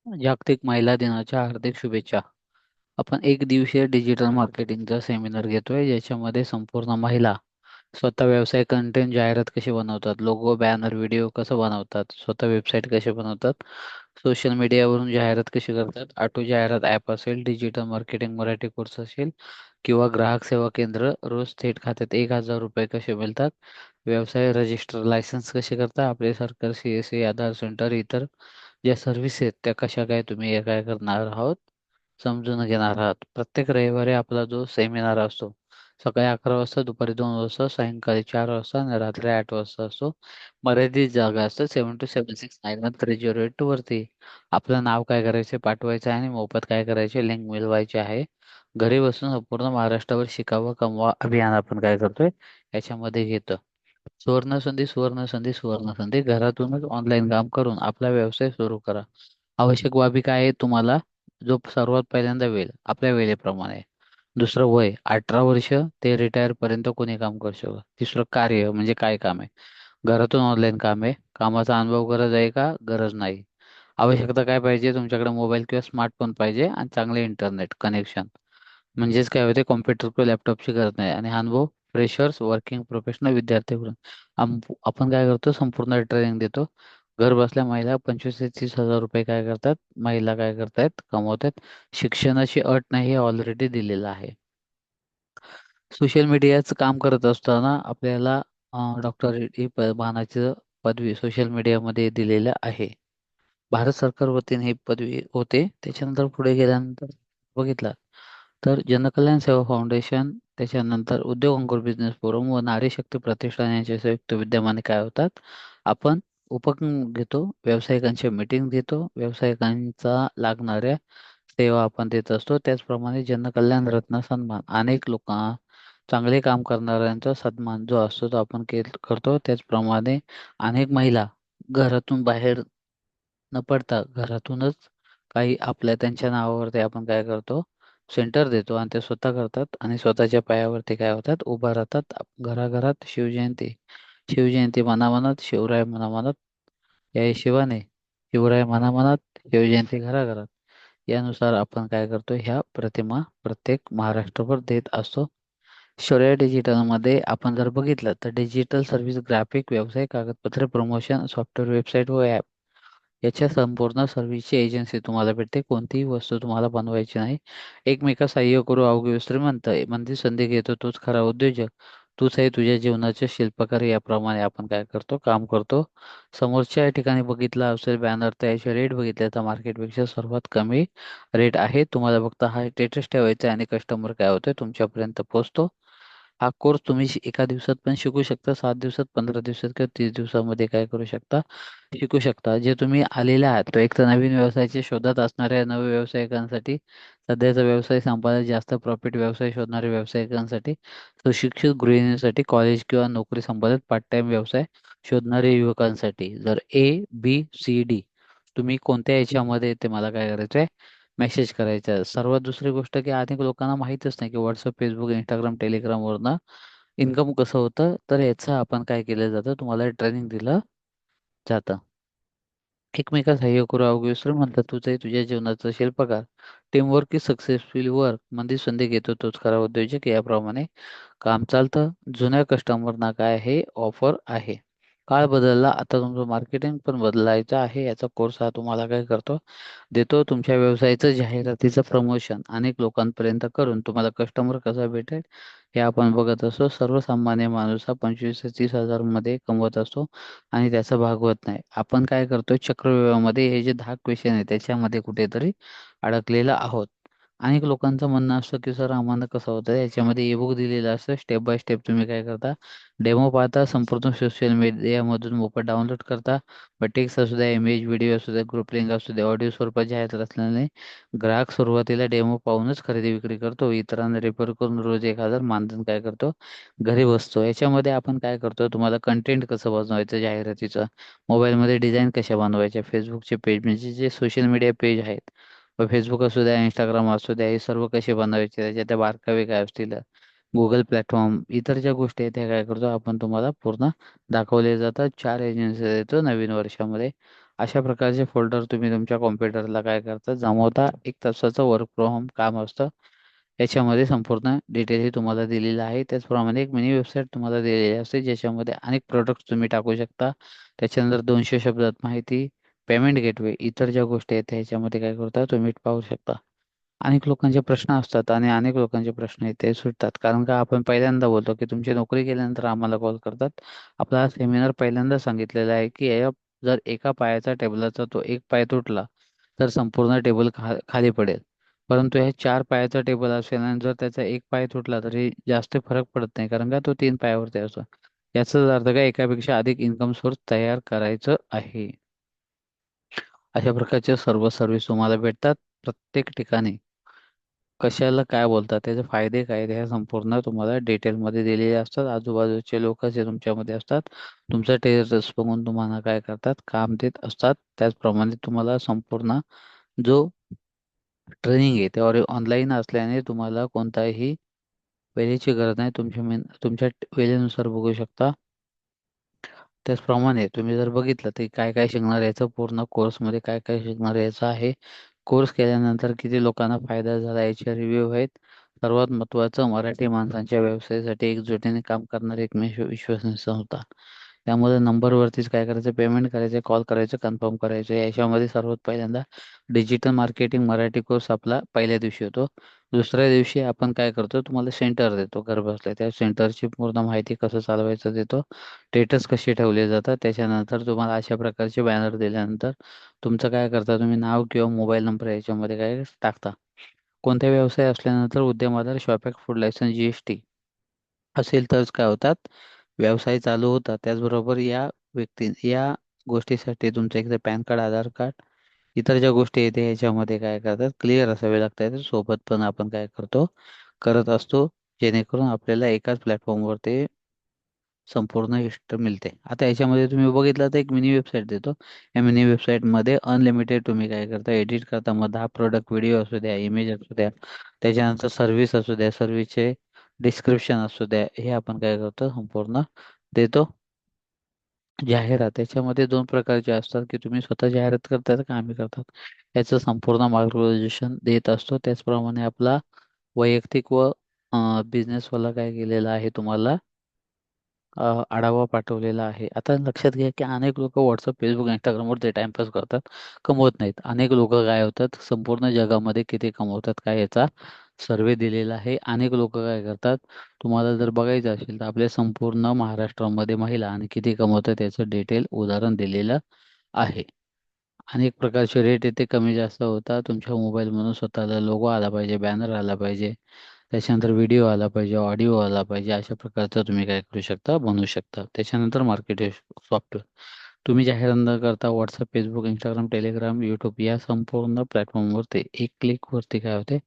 जागतिक महिला दिनाच्या हार्दिक शुभेच्छा. आपण एक दिवसीय डिजिटल मार्केटिंगचा सेमिनार घेतोय, ज्याच्यामध्ये संपूर्ण महिला स्वतः व्यवसाय कंटेंट जाहिरात कशी बनवतात, लोगो, बॅनर, व्हिडिओ कसं बनवतात, स्वतः वेबसाईट कसे बनवतात, सोशल मीडियावरून जाहिरात कशी करतात, ऑटो जाहिरात ॲप असेल, डिजिटल मार्केटिंग मराठी कोर्स असेल किंवा ग्राहक सेवा केंद्र, रोज थेट खात्यात 1,000 रुपये कसे मिळतात, व्यवसाय रजिस्टर लायसन्स कसे करता, आपले सरकार, CSA, आधार सेंटर, इतर ज्या सर्व्हिस आहेत त्या कशा काय तुम्ही हे काय करणार आहोत समजून घेणार आहात. प्रत्येक रविवारी आपला जो सेमिनार असतो, सकाळी 11 वाजता, दुपारी 2 वाजता, सायंकाळी 4 वाजता आणि रात्री 8 वाजता असतो. मर्यादित जागा असतं. 7276913082 वरती आपलं नाव काय करायचे पाठवायचं आहे आणि मोफत काय करायचे लिंक मिळवायची आहे. घरी बसून संपूर्ण महाराष्ट्रावर शिकावं कमवा अभियान आपण काय करतोय याच्यामध्ये घेतो. सुवर्ण संधी, सुवर्ण संधी, सुवर्ण संधी. घरातूनच ऑनलाईन काम करून आपला व्यवसाय सुरू करा. आवश्यक बाबी काय आहे तुम्हाला? जो सर्वात पहिल्यांदा वेळ आपल्या वेळेप्रमाणे. दुसरं वय 18 वर्ष ते रिटायर पर्यंत कोणी काम करू शकतं. तिसरं कार्य म्हणजे काय काम आहे. घरातून ऑनलाईन काम आहे. कामाचा अनुभव गरज आहे का? गरज नाही. आवश्यकता काय पाहिजे? तुमच्याकडे मोबाईल किंवा स्मार्टफोन पाहिजे आणि चांगले इंटरनेट कनेक्शन. म्हणजेच काय होते कॉम्प्युटर किंवा लॅपटॉपची गरज नाही आणि हा अनुभव फ्रेशर्स, वर्किंग प्रोफेशनल विद्यार्थी आपण काय करतो संपूर्ण ट्रेनिंग देतो. घर बसल्या महिला 25 ते 30 हजार रुपये काय करतात महिला काय करतायत कमवतात. शिक्षणाची अट नाही हे ऑलरेडी दिलेलं आहे. सोशल मीडियाचं काम करत असताना आपल्याला डॉक्टरेट ही मानाची पदवी सोशल मीडियामध्ये दिलेलं आहे. भारत सरकार वतीने ही पदवी होते. त्याच्यानंतर पुढे गेल्यानंतर बघितलं तर जनकल्याण सेवा फाउंडेशन, त्याच्यानंतर उद्योग अंकुर बिझनेस फोरम व नारी शक्ती प्रतिष्ठान यांच्या संयुक्त विद्यमाने काय होतात, आपण उपक्रम घेतो, व्यावसायिकांच्या मीटिंग घेतो, व्यावसायिकांचा लागणाऱ्या सेवा आपण देत असतो. त्याचप्रमाणे जनकल्याण रत्न सन्मान अनेक लोक चांगले काम करणाऱ्यांचा सन्मान जो असतो तो आपण करतो. त्याचप्रमाणे अनेक महिला घरातून बाहेर न पडता घरातूनच काही आपल्या त्यांच्या नावावरती आपण काय करतो सेंटर देतो आणि ते स्वतः करतात आणि स्वतःच्या पायावरती काय होतात उभा राहतात. घराघरात शिवजयंती, शिवजयंती मनामनात, शिवराय मनामनात, या हिशोबाने शिवराय मनामनात, शिवजयंती घराघरात, यानुसार आपण काय करतो ह्या प्रतिमा प्रत्येक महाराष्ट्रभर देत असतो. शौर्य डिजिटलमध्ये आपण जर बघितलं तर डिजिटल सर्व्हिस, ग्राफिक, व्यवसाय, कागदपत्रे, प्रमोशन, सॉफ्टवेअर, वेबसाईट व ॲप याच्या संपूर्ण सर्व्हिसची एजन्सी तुम्हाला भेटते. कोणतीही वस्तू तुम्हाला बनवायची नाही. एकमेका सहाय्य करू अवघे श्रीमंत मंदी संधी घेतो तोच खरा उद्योजक. तूच आहे तुझ्या जीवनाचे शिल्पकार. याप्रमाणे आपण काय करतो काम करतो. समोरच्या ठिकाणी बघितला असेल बॅनर तर याचे रेट बघितले तर मार्केटपेक्षा सर्वात कमी रेट आहे. तुम्हाला फक्त हा स्टेटस ठेवायचा आहे आणि कस्टमर काय होतं तुमच्यापर्यंत पोहोचतो. हा कोर्स तुम्ही एका दिवसात पण शिकू शकता, 7 दिवसात, 15 दिवसात किंवा 30 दिवसामध्ये काय करू शकता शिकू शकता. जे तुम्ही आलेले आहात तो एक तर नवीन व्यवसायाच्या शोधात असणाऱ्या नवव्यवसायिकांसाठी, सध्याचा व्यवसाय संपादन जास्त प्रॉफिट व्यवसाय शोधणाऱ्या व्यावसायिकांसाठी, सुशिक्षित गृहिणींसाठी, कॉलेज किंवा नोकरी संपादक पार्ट टाइम व्यवसाय शोधणाऱ्या युवकांसाठी. जर ABCD तुम्ही कोणत्या याच्यामध्ये ते मला काय करायचं आहे मेसेज करायचा आहे. सर्वात दुसरी गोष्ट की अनेक लोकांना माहीतच नाही की व्हॉट्सअप, फेसबुक, इंस्टाग्राम, टेलिग्रामवरनं इन्कम कसं होतं. तर याचं आपण काय केलं जातं तुम्हाला ट्रेनिंग दिलं जातं. एकमेका सहाय्य करू अवघे विसरून म्हणतात तुझं आहे तुझ्या जीवनाचा शिल्पकार. टीमवर्क इज सक्सेसफुल वर्क मध्ये संधी घेतो तोच खरा उद्योजक. याप्रमाणे काम चालतं. जुन्या कस्टमरना काय आहे ऑफर आहे. काळ बदलला आता तुमचं मार्केटिंग पण बदलायचं आहे. याचा कोर्स हा तुम्हाला काय करतो देतो. तुमच्या व्यवसायाचं जाहिरातीचं प्रमोशन अनेक लोकांपर्यंत करून तुम्हाला कस्टमर कसा भेटेल हे आपण बघत असतो. सर्वसामान्य माणूस हा 25 ते 30 हजार मध्ये कमवत असतो आणि त्याचा भागवत नाही. आपण काय करतोय चक्रव्यूहामध्ये हे जे 10 क्वेश्चन आहे त्याच्यामध्ये कुठेतरी अडकलेलं आहोत. अनेक लोकांचं म्हणणं असतं की सर आम्हाला कसं होतं याच्यामध्ये ईबुक दिलेलं असतं, स्टेप बाय स्टेप तुम्ही काय करता डेमो पाहता, संपूर्ण सोशल मीडियामधून मोफत डाउनलोड करता. मग टेक्स्ट असू द्या, इमेज, व्हिडिओ असू द्या, ग्रुप लिंक असू द्या, ऑडिओ स्वरूपात जाहिरात असल्याने ग्राहक सुरुवातीला डेमो पाहूनच खरेदी विक्री करतो. इतरांना रेफर करून रोज 1,000 मानधन काय करतो घरी बसतो. याच्यामध्ये आपण काय करतो तुम्हाला कंटेंट कसं बनवायचं जाहिरातीचं, मोबाईलमध्ये डिझाईन कशा बनवायच्या, फेसबुकचे पेज म्हणजे जे सोशल मीडिया पेज आहेत, फेसबुक असू द्या, इंस्टाग्राम असू द्या, हे सर्व कसे बनवायचे त्याच्यात त्या बारकावे काय असतील, गुगल प्लॅटफॉर्म, इतर ज्या गोष्टी आहेत त्या काय करतो आपण तुम्हाला पूर्ण दाखवले जातात. 4 एजन्सी देतो नवीन वर्षामध्ये. अशा प्रकारचे फोल्डर तुम्ही तुमच्या कॉम्प्युटरला काय करता जमवता. 1 तासाचं वर्क फ्रॉम होम काम असतं. याच्यामध्ये संपूर्ण डिटेल ही तुम्हाला दिलेलं आहे. त्याचप्रमाणे एक मिनी वेबसाईट तुम्हाला दिलेली असते ज्याच्यामध्ये अनेक प्रोडक्ट्स तुम्ही टाकू शकता. त्याच्यानंतर 200 शब्दात माहिती, पेमेंट गेटवे, इतर ज्या गोष्टी आहेत ह्याच्यामध्ये काय करता तुम्ही पाहू शकता. अनेक लोकांचे प्रश्न असतात आणि अनेक लोकांचे प्रश्न आहेत ते सुटतात. कारण का आपण पहिल्यांदा बोलतो की तुमची नोकरी केल्यानंतर आम्हाला कॉल करतात. आपला सेमिनार पहिल्यांदा सांगितलेला आहे की जर एका पायाचा टेबलाचा तो एक पाय तुटला तर संपूर्ण टेबल खाली पडेल. परंतु हे 4 पायाचा टेबल असेल आणि जर त्याचा एक पाय तुटला तरी जास्त फरक पडत नाही कारण का तो 3 पायावरती असतो. याचाच अर्थ काय एकापेक्षा अधिक इन्कम सोर्स तयार करायचं आहे. अशा प्रकारच्या सर्व सर्व्हिस तुम्हाला भेटतात प्रत्येक ठिकाणी. कशाला काय बोलतात त्याचे फायदे काय आहेत, हे संपूर्ण तुम्हाला डिटेलमध्ये दिलेले असतात. आजूबाजूचे लोक जे तुमच्यामध्ये असतात तुमचा टेरेस बघून तुम्हाला काय करतात काम देत असतात. त्याचप्रमाणे तुम्हाला संपूर्ण जो ट्रेनिंग आहे त्यावर ऑनलाईन असल्याने तुम्हाला कोणताही वेळेची गरज नाही. तुमच्या वेळेनुसार बघू शकता. त्याचप्रमाणे तुम्ही जर बघितलं तर काय काय शिकणार याचं पूर्ण कोर्समध्ये काय काय शिकणार याचं आहे. कोर्स केल्यानंतर किती लोकांना फायदा झाला याचे रिव्ह्यू आहेत. सर्वात महत्त्वाचं मराठी माणसांच्या व्यवसायासाठी एकजुटीने काम करणारी एकमेव विश्वसनीय संस्था. त्यामध्ये नंबरवरतीच काय करायचं पेमेंट करायचं कॉल करायचं कन्फर्म करायचं. याच्यामध्ये सर्वात पहिल्यांदा डिजिटल मार्केटिंग मराठी कोर्स आपला पहिल्या दिवशी होतो. दुसऱ्या दिवशी आपण काय करतो तुम्हाला सेंटर देतो घर बसल्या. त्या सेंटरची पूर्ण माहिती कसं चालवायचं देतो. स्टेटस कसे ठेवले जातात. त्याच्यानंतर तुम्हाला अशा प्रकारचे बॅनर दिल्यानंतर तुमचं काय करता तुम्ही नाव किंवा मोबाईल नंबर याच्यामध्ये काय टाकता. कोणत्या व्यवसाय असल्यानंतर उद्यम आधार शॉप फूड लायसन्स GST असेल तरच काय होतात व्यवसाय चालू होतात. त्याचबरोबर या गोष्टीसाठी तुमचं एकदा पॅन कार्ड आधार कार्ड इतर ज्या गोष्टी येते याच्यामध्ये काय करतात क्लिअर असावे लागतात. सोबत पण आपण काय करत असतो जेणेकरून आपल्याला एकाच प्लॅटफॉर्मवर संपूर्ण हिस्ट्री मिळते. आता याच्यामध्ये तुम्ही बघितलं तर एक मिनी वेबसाईट देतो. या मिनी वेबसाईटमध्ये अनलिमिटेड तुम्ही काय करता एडिट करता. मग 10 प्रोडक्ट व्हिडिओ असू द्या इमेज असू द्या त्याच्यानंतर सर्व्हिस असू द्या सर्व्हिसचे डिस्क्रिप्शन असू द्या हे आपण काय करतो संपूर्ण देतो. जाहिरात त्याच्यामध्ये 2 प्रकारचे असतात की तुम्ही स्वतः जाहिरात करता का आम्ही करतात. याचं संपूर्ण मार्गदर्शन देत असतो. त्याचप्रमाणे आपला वैयक्तिक व बिझनेसवाला काय केलेला आहे तुम्हाला आढावा पाठवलेला आहे. आता लक्षात घ्या की अनेक लोक व्हॉट्सअप फेसबुक इंस्टाग्रामवर ते टाइमपास करतात कमवत नाहीत. अनेक लोक काय होतात संपूर्ण जगामध्ये किती कमवतात काय याचा सर्वे दिलेला आहे. अनेक लोक काय करतात तुम्हाला जर बघायचं असेल तर आपल्या संपूर्ण महाराष्ट्रामध्ये महिला आणि किती कमवतात याचं डिटेल उदाहरण दिलेलं आहे. अनेक प्रकारचे रेट येथे कमी जास्त होतात. तुमच्या मोबाईलमधून स्वतःला लोगो आला पाहिजे बॅनर आला पाहिजे त्याच्यानंतर व्हिडिओ आला पाहिजे ऑडिओ आला पाहिजे अशा प्रकारचं तुम्ही काय करू शकता बनवू शकता. त्याच्यानंतर मार्केट सॉफ्टवेअर तुम्ही जाहिरात न करता WhatsApp Facebook Instagram Telegram YouTube या संपूर्ण प्लॅटफॉर्मवरती एक क्लिकवरती काय होते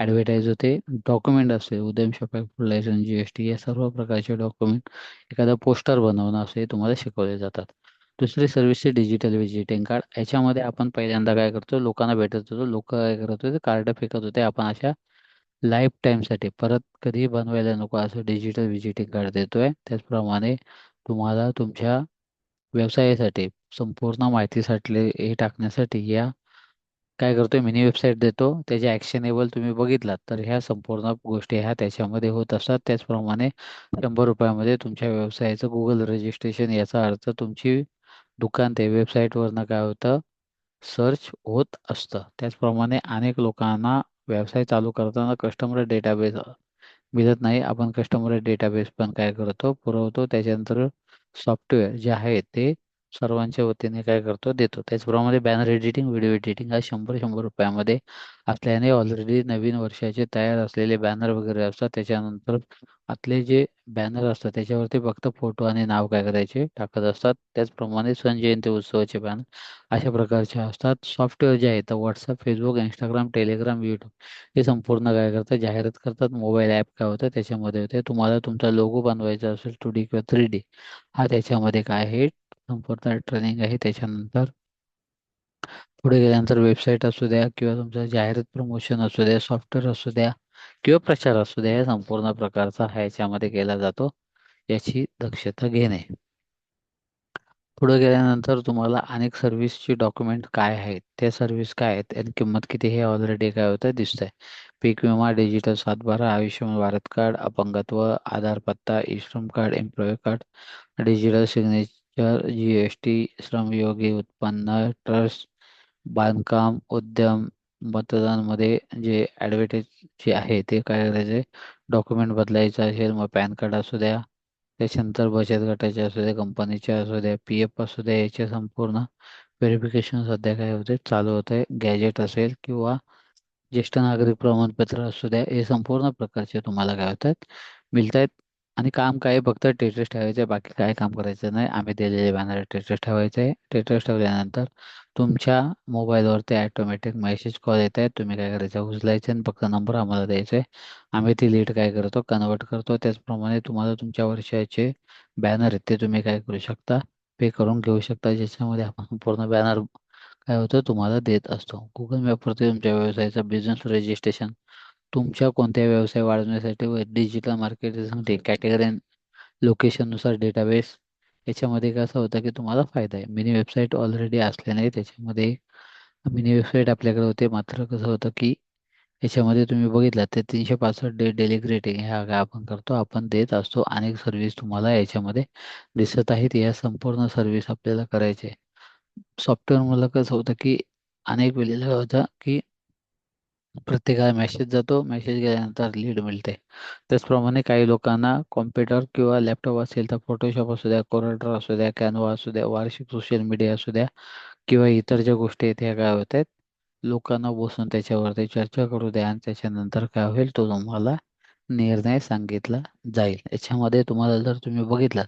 ॲडव्हर्टाईज होते. डॉक्युमेंट असेल उद्यम शोपॅक फुड लायसन्स GST या सर्व प्रकारचे डॉक्युमेंट एखादा पोस्टर बनवणं असे तुम्हाला शिकवले जातात. दुसरी सर्व्हिसचे डिजिटल व्हिजिटिंग कार्ड याच्यामध्ये आपण पहिल्यांदा काय करतो लोकांना भेटत होतो. लोक काय करत होते कार्ड फेकत होते. आपण अशा लाईफ टाईमसाठी परत कधी बनवायला नको असं डिजिटल व्हिजिटिंग कार्ड देतोय. त्याचप्रमाणे तुम्हाला तुमच्या व्यवसायासाठी संपूर्ण माहितीसाठी हे टाकण्यासाठी या काय करतोय मिनी वेबसाईट देतो. त्याचे ॲक्शनेबल तुम्ही बघितलात तर ह्या संपूर्ण गोष्टी ह्या त्याच्यामध्ये होत असतात. त्याचप्रमाणे 100 रुपयामध्ये तुमच्या व्यवसायाचं गुगल रजिस्ट्रेशन याचा अर्थ तुमची दुकान ते वेबसाईटवरनं काय होतं सर्च होत असतं. त्याचप्रमाणे अनेक लोकांना व्यवसाय चालू करताना कस्टमर डेटाबेस मिळत नाही. आपण कस्टमर डेटाबेस पण काय करतो पुरवतो. त्याच्यानंतर सॉफ्टवेअर जे आहे ते सर्वांच्या वतीने काय करतो देतो. त्याचप्रमाणे बॅनर एडिटिंग व्हिडिओ एडिटिंग हा 100 रुपयामध्ये असल्याने ऑलरेडी नवीन वर्षाचे तयार असलेले बॅनर वगैरे असतात. त्याच्यानंतर आतले जे बॅनर असतात त्याच्यावरती फक्त फोटो आणि नाव काय करायचे टाकत असतात. त्याचप्रमाणे सण जयंती उत्सवाचे बॅनर अशा प्रकारचे असतात. सॉफ्टवेअर जे आहेत WhatsApp Facebook Instagram Telegram YouTube हे संपूर्ण काय करतात जाहिरात करतात. मोबाईल ॲप काय होतं त्याच्यामध्ये होते. तुम्हाला तुमचा लोगो बनवायचा असेल 2D किंवा 3D हा त्याच्यामध्ये काय आहे संपूर्ण ट्रेनिंग आहे. त्याच्यानंतर पुढे गेल्यानंतर वेबसाईट असू द्या किंवा तुमचं जाहिरात प्रमोशन असू द्या सॉफ्टवेअर असू द्या किंवा प्रचार असू द्या या संपूर्ण प्रकारचा हा याच्यामध्ये केला जातो. याची दक्षता घेणे. पुढे गेल्यानंतर तुम्हाला अनेक सर्व्हिसची डॉक्युमेंट काय आहेत, त्या सर्व्हिस काय आहेत आणि किंमत किती हे ऑलरेडी काय होतं दिसतंय. पीक विमा, डिजिटल सातबारा, आयुष्यमान भारत कार्ड, अपंगत्व, आधार पत्ता, e Shram card, employ card, digital signature, GST, श्रमयोगी उत्पन्न, ट्रस्ट, बांधकाम, उद्यम, मतदानमध्ये जे ॲडव्हर्टाईज जे आहे ते काय करायचे, डॉक्युमेंट बदलायचं असेल मग पॅन कार्ड असू द्या, त्याच्यानंतर बचत गटाचे असू द्या, कंपनीचे असू द्या, PF असू द्या, याचे संपूर्ण व्हेरिफिकेशन सध्या काय होते चालू होते. गॅजेट असेल किंवा ज्येष्ठ नागरिक प्रमाणपत्र असू द्या, हे संपूर्ण प्रकारचे तुम्हाला काय होतात मिळत आहेत. आणि काम काय आहे, फक्त टेटस ठेवायचं आहे, बाकी काय काम करायचं नाही. आम्ही दिलेले बॅनर टेटस ठेवायचं आहे. टेटस ठेवल्यानंतर तुमच्या मोबाईलवरती ॲटोमॅटिक मेसेज कॉल येत आहे. तुम्ही काय करायचं, उचलायचे आणि फक्त नंबर आम्हाला द्यायचा आहे. आम्ही ती लीड काय करतो, कन्वर्ट करतो. त्याचप्रमाणे तुम्हाला तुमच्या वर्षाचे बॅनर आहेत ते तुम्ही काय करू शकता, पे करून घेऊ शकता, ज्याच्यामध्ये आपण पूर्ण बॅनर काय होतं तुम्हाला देत असतो. गुगल मॅपवरती तुमच्या व्यवसायाचा बिझनेस रजिस्ट्रेशन, तुमच्या कोणत्या व्यवसाय वाढवण्यासाठी व डिजिटल मार्केटिंगसाठी कॅटेगरी लोकेशननुसार डेटाबेस, याच्यामध्ये कसं होतं की तुम्हाला फायदा आहे. मिनी वेबसाईट ऑलरेडी असल्याने त्याच्यामध्ये मिनी वेबसाईट आपल्याकडे होते, मात्र कसं होतं की याच्यामध्ये तुम्ही बघितलं तर 365 डे डेली ग्रेटिंग ह्या काय आपण करतो, आपण देत असतो. अनेक सर्व्हिस तुम्हाला याच्यामध्ये दिसत आहेत. या संपूर्ण सर्व्हिस आपल्याला करायचे. सॉफ्टवेअर मला कसं होतं की अनेक वेळेला होतं की प्रत्येकाला मेसेज जातो, मेसेज गेल्यानंतर लीड मिळते. त्याचप्रमाणे काही लोकांना कॉम्प्युटर किंवा लॅपटॉप असेल तर फोटोशॉप असू द्या, कोरलड्रॉ असू द्या, कॅनव्हा असू द्या, वार्षिक सोशल मीडिया असू द्या किंवा इतर ज्या गोष्टी आहेत ह्या काय होत आहेत, लोकांना बसून त्याच्यावरती चर्चा करू द्या आणि त्याच्यानंतर काय होईल तो तुम्हाला निर्णय सांगितला जाईल. याच्यामध्ये तुम्हाला जर तुम्ही बघितलं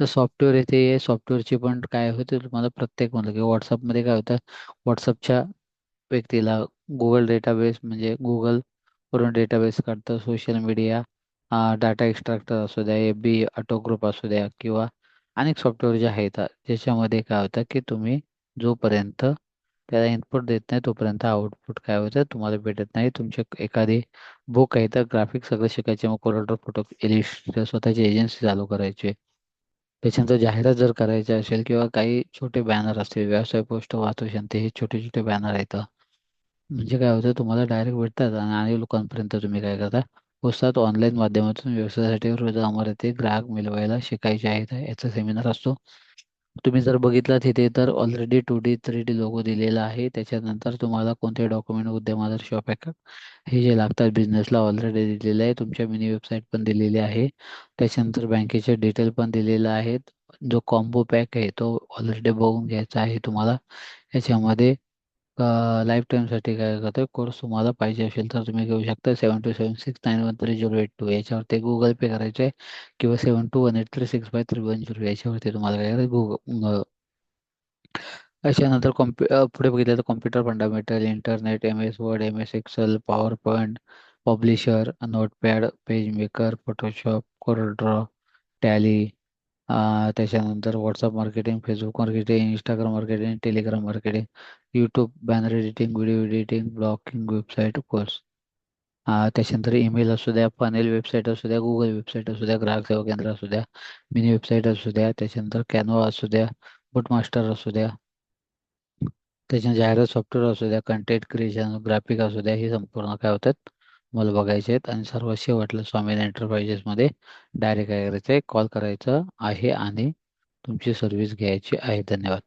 तर सॉफ्टवेअर येते, सॉफ्टवेअरची पण काय होते तुम्हाला प्रत्येक म्हणलं की व्हॉट्सअपमध्ये काय होतं, व्हॉट्सअपच्या व्यक्तीला गुगल डेटाबेस म्हणजे गुगल वरून डेटाबेस काढतं. सोशल मीडिया डाटा एक्स्ट्रॅक्टर असू द्या, FB ऑटो ग्रुप असू द्या किंवा अनेक सॉफ्टवेअर जे आहेत ज्याच्यामध्ये काय होतं की तुम्ही जोपर्यंत त्याला इनपुट देत नाही तोपर्यंत आउटपुट काय होतं तुम्हाला भेटत नाही. तुमचे एखादी बुक आहे तर ग्राफिक सगळं शिकायचे, मग कोरडर फोटो इलिस्ट्रेटर स्वतःची एजन्सी चालू करायची. त्याच्यानंतर जाहिरात जर करायची असेल किंवा काही छोटे बॅनर असतील, व्यवसाय पोस्ट वाचू हे छोटे छोटे बॅनर आहेत. म्हणजे काय होतं तुम्हाला डायरेक्ट भेटतात आणि अनेक लोकांपर्यंत तुम्ही काय करता पोचतात. ऑनलाईन माध्यमातून व्यवसायासाठी रोज आम्हाला ते ग्राहक मिळवायला शिकायचे आहेत, याचा सेमिनार असतो. तुम्ही जर बघितलं तिथे तर ऑलरेडी 2D 3D लोगो दिलेला आहे. त्याच्यानंतर तुम्हाला कोणते डॉक्युमेंट, उद्यमादर्श पॅक हे जे लागतात बिझनेसला ऑलरेडी दिलेलं आहे. तुमच्या मिनी वेबसाईट पण दिलेली आहे. त्याच्यानंतर बँकेचे डिटेल पण दिलेलं आहेत. जो कॉम्बो पॅक आहे तो ऑलरेडी बघून घ्यायचा आहे तुम्हाला. याच्यामध्ये लाईफ टाईमसाठी काय करतं, कोर्स तुम्हाला पाहिजे असेल तर तुम्ही घेऊ शकता. 7276913082 याच्यावरती गुगल पे करायचे आहे किंवा 7218365310 याच्यावरती तुम्हाला काय करायचं गुगल. त्याच्यानंतर पुढे बघितलं तर computer fundamental, internet, MS Word, MS Excel, PowerPoint, Publisher, Notepad, PageMaker, Photoshop, CorelDRAW, Tally, त्याच्यानंतर WhatsApp marketing, Facebook marketing, Instagram marketing, Telegram marketing, YouTube, banner editing, video editing, blogging, website course. त्याच्यानंतर email असू द्या, funnel website असू द्या, Google website असू द्या, ग्राहक सेवा केंद्र असू द्या, मिनी वेबसाईट असू द्या, त्याच्यानंतर कॅनवा असू द्या, बुटमास्टर असू द्या, त्याच्या जाहिरात सॉफ्टवेअर असू द्या, कंटेंट क्रिएशन, ग्राफिक असू द्या, हे संपूर्ण काय होतात मला बघायचे आहेत. आणि सर्वात शेवटला स्वामीन एंटरप्राइजेसमध्ये डायरेक्ट काय करायचं आहे, कॉल करायचं आहे आणि तुमची सर्व्हिस घ्यायची आहे. धन्यवाद.